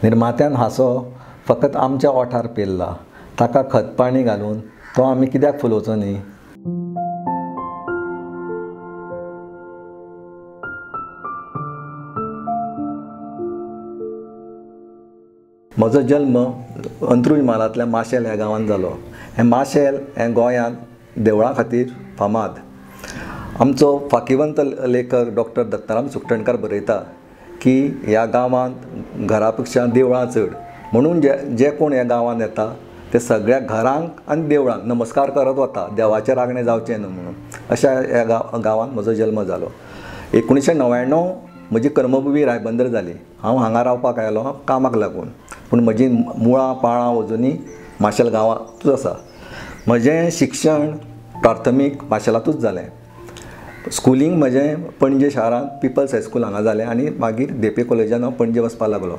निर्मात्यान हांसो फकत आमच्या ओठार पेरला, ताका खतपाणी घालून तो आमी कित्याक फुलोवचो न्ही. म्हजो जल्म अंत्रुज म्हालांतल्या माशेल ह्या गांवांत जालो. हें माशेल हें गोंयांत देवळां खातीर फामाद. आमचो फाकीवंत लेखक डॉक्टर दत्ताराम सुकटणकार बरयता की ह्या गांवांत घरा पेक्षा देवळां चड, म्हणून जे कोण ह्या गांवांत येता ते सगळ्या घरांक आनी देवळांक नमस्कार करत वता, देवाचें रागणें जावचें न्हू म्हणून. अशा ह्या गांवांत म्हजो जल्म जालो. 1999 म्हजी कर्मभुमी रायबंदर जाली. हांव हांगा रावपाक आयलो कामाक लागून, पूण म्हजी मुळां पाळां अजुनी माशेल गांवांतूच आसा. म्हजें शिक्षण प्राथमीक माशेलांतूच जालें. स्कुलींग म्हजें पणजे शारांत पिपल्स हायस्कूल हांगा जालें आनी मागीर धेपे कॉलेजान हांव पणजे वचपाक लागलो.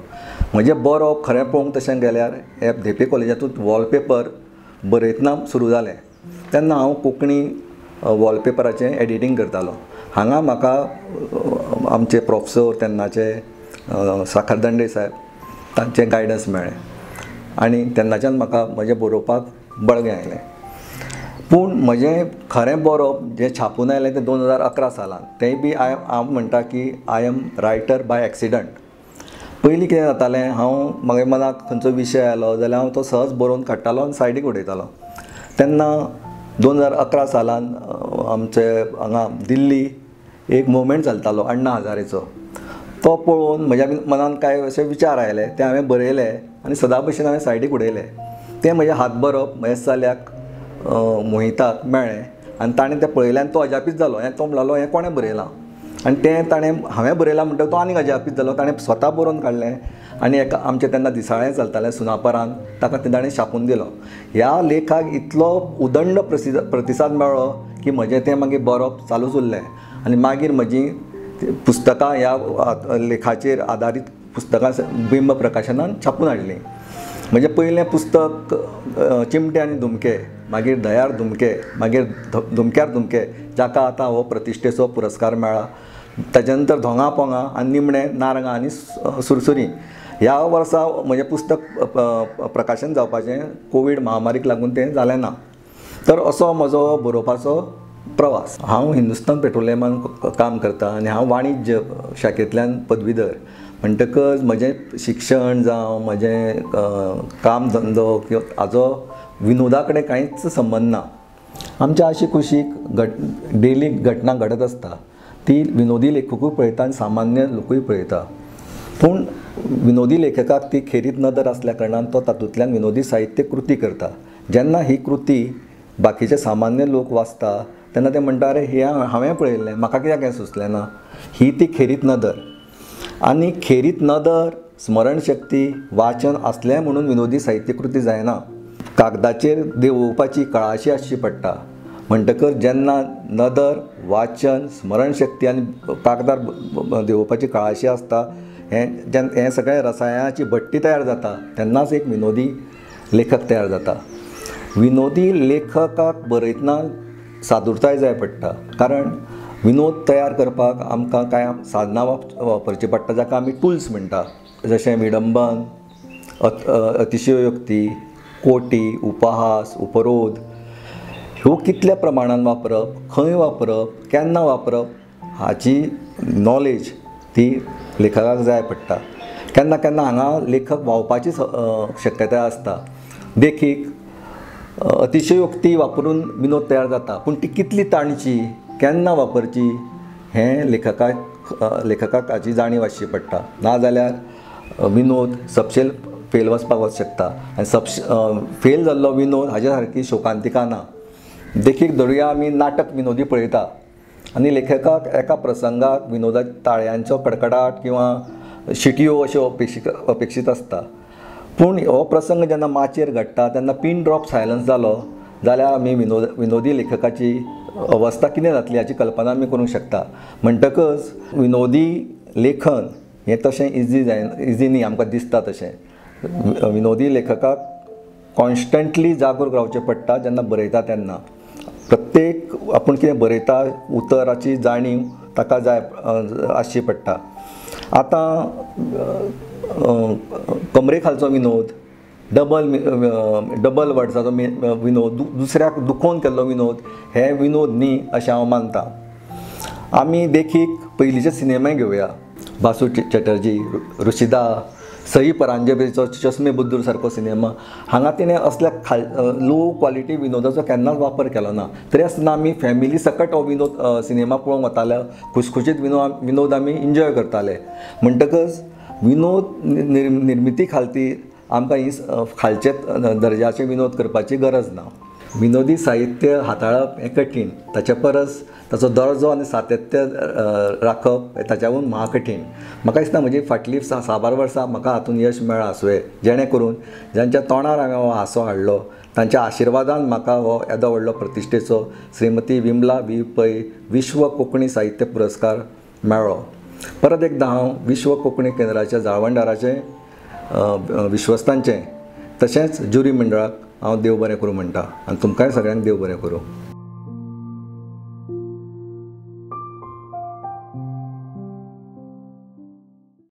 म्हजें बरोवप खरें पळोवंक तशें गेल्यार हे धेपे कॉलेजांतूच वॉलपेपर बरयतना सुरू जालें. तेन्ना हांव कोंकणी वॉलपेपराचें एडिटींग करतालो. हांगा म्हाका आमचे प्रोफेसर तेन्नाचे साखरदांडे साहेब तांचे गायडन्स मेळ्ळें आनी तेन्नाच्यान म्हाका म्हजें बरोवपाक बळगें आयलें. पूण म्हजें खरें बरोवप जें छापून आयलें तें 2011 सालांत. तेंय बी हांव म्हणटा की I am writer by accident. पयलीं कितें जातालें, हांव म्हज्या मनाक खंयचो विशय आयलो जाल्यार हांव तो सहज बरोवन काडटालो आनी सायडीक उडयतालो. तेन्ना 2011 सालांत आमचे हांगा दिल्ली एक मुवमेंट चलतालो अण्णा हजारेचो. तो पळोवन म्हज्या मनान कांय अशे विचार आयले, ते हांवें बरयले आनी सदां भशेन हांवें सायडीक उडयले. तें म्हजें हात बरोवप म्हज्या चल्याक मोहिताक मेळ्ळें आनी ताणें तें पळयलें आनी तो अजापीत जालो. तो म्हणलो हें कोणें बरयलां, आनी तें हांवें बरयलां म्हणटकीर तो आनीक अजापीत जालो. ताणें स्वता बरोवन काडलें आनी एका आमचें तेन्ना दिसाळें चलतालें सुनापरांत, ताका तें ताणें छापून दिलो. ह्या लेखाक इतलो उदंड प्रतिसाद मेळ्ळो की म्हजें तें मागीर बरोवप चालूच उरलें आनी मागीर म्हजीं पुस्तकां ह्या लेखाचेर आदारीत पुस्तकां बिंब प्रकाशनान छापून हाडलीं. म्हजें पयलें पुस्तक चिमटे आनी धुमके, मागीर धयार धुमके, मागीर धुमक्यार धुमके, जाका आतां हो प्रतिश्ठेचो पुरस्कार मेळ्ळा. ताच्या नंतर धोंगा पोंगा आनी निमणें नारगां आनी सुरसुरी. ह्या वर्सा म्हजें पुस्तक प्रकाशन जावपाचें कोवीड महामारीक लागून तें जालें ना. तर असो म्हजो बरोवपाचो प्रवास. हांव हिंदुस्तान पेट्रोलियमान काम करता आनी हांव वाणिज्य शाखेंतल्यान पदवीधर. म्हणटकच म्हजें शिक्षण जावं म्हजें काम धंदो किंवा हाजो विनोदा कडेन कांयच संबंद ना. आमच्या अशी कुशीक डेली घटना घडत आसता, ती विनोदी लेखकूय पळयता आनी सामान्य लोकूय पळयता. पूण विनोदी लेखकाक ती खेरीत नदर आसल्या कारणान तो तातूंतल्यान विनोदी साहित्य कृती करता. जेन्ना ही कृती बाकीचे सामान्य लोक वाचता तेन्ना ते म्हणटा अरे हें हांवें पळयल्लें, म्हाका कित्याक हें सुचलें ना. ही ती खेरीत नदर. आनी खेरीत नदर, स्मरणशक्ती, वाचन असलें म्हणून विनोदी साहित्य कृती जायना. कागदाचेर देंवोवपाची कळाशी आसची पडटा. म्हणटकर जेन्ना नदर, वाचन, स्मरणशक्ती आनी कागदार देंवोवपाची कळाशी आसता, हें सगळें रसायनाची भट्टी तयार जाता, तेन्नाच एक विनोदी लेखक तयार जाता. विनोदी लेखकाक बरयतना सादूरताय जाय पडटा, कारण विनोद तयार करपाक आमकां कांय साधनां वापरची पडटा, जाका आमी टूल्स म्हणटा. जशें विडंबन, अतिशयोक्ती, कोटी, उपहास, उपरोध. ह्यो कितल्या प्रमाणान वापरप, खंय वापरप, केन्ना वापरप हाची नॉलेज ती लेखकाक जाय पडटा. केन्ना केन्ना हांगा लेखक वावपाची शक्यताय आसता. देखीक अतिशयोक्ती वापरून विनोद तयार जाता, पूण ती कितली ताणची, केन्ना वापरची हें लेखकाक हाची जाणीव आसची पडटा. नाजाल्यार विनोद सपशेल फेल वचपाक शकता. आनी फेल जाल्लो विनोद हाज्या सारकी शोकांतिका ना. देखीक धरुया आमी नाटक विनोदी पळयता आनी लेखकाक एका प्रसंगाक विनोदाच्या ताळयांचो कडकडाट किंवा शिटयो अश्यो अपेक्षीत आसता. पूण हो प्रसंग जेन्ना माचयेर घडटा तेन्ना पिन ड्रॉप सायलन्स जालो जाल्यार आमी विनोदी लेखकाची अवस्था कितें जातली हाची कल्पना आमी करूंक शकता. म्हणटकच विनोदी लेखन हें तशें इजी न्ही आमकां दिसता तशें. विनोदी लेखकाक कॉन्स्टंटली जागरूक रावचें पडटा जेन्ना बरयता तेन्ना. प्रत्येक आपूण कितें बरयता उतराची जाणीव ताका जाय आसची पडटा. आतां कमरे खालचो विनोद, डबल वर्ड्साचो विनोद, दुसऱ्याक दुखोवन केल्लो विनोद, हे विनोद न्ही अशें हांव मानतां. आमी देखीक पयलींचे सिनेमाय घेवया. बासू चॅटर्जी, रुशिदा, सई परांजपेचो चश्मे बुद्दूर सारको सिनेमा. हांगा तिणें असल्या लो क्वॉलिटी विनोदाचो केन्नाच वापर केलो ना. तरी आसतना आमी फॅमिली सकट हो विनोद सिनेमा पळोवंक वताले. खुशखुशीत विनोद आमी एन्जॉय करताले. म्हणटकच विनोद निर्मिती खातीर आमकां ही खालचे दर्जाचे विनोद करपाची गरज ना. विनोदी साहित्य हाताळप हें कठीण, ताचे परस ताचो दर्जो आनी सातत्य राखप ताच्याहून महाकठीण. म्हाका दिसता म्हजी फाटलीं 6-12 वर्सां म्हाका हातूंत यश मेळ्ळां आसुंये, जेणे करून ज्यांच्या तोंडार हांवें हो हांसो हाडलो तांच्या आशिर्वादान म्हाका हो येदो व्हडलो प्रतिश्ठेचो श्रीमती विमला वी पै विश्व कोंकणी साहित्य पुरस्कार मेळ्ळो. परत एकदां हांव विश्व कोंकणी केंद्राच्या जाळवणदाराचें, विश्वस्तांचें तशेंच ज्युरी मंडळाक हांव देव बरें करूं म्हणटा आनी तुमकांय सगळ्यांक देव बरें करूं.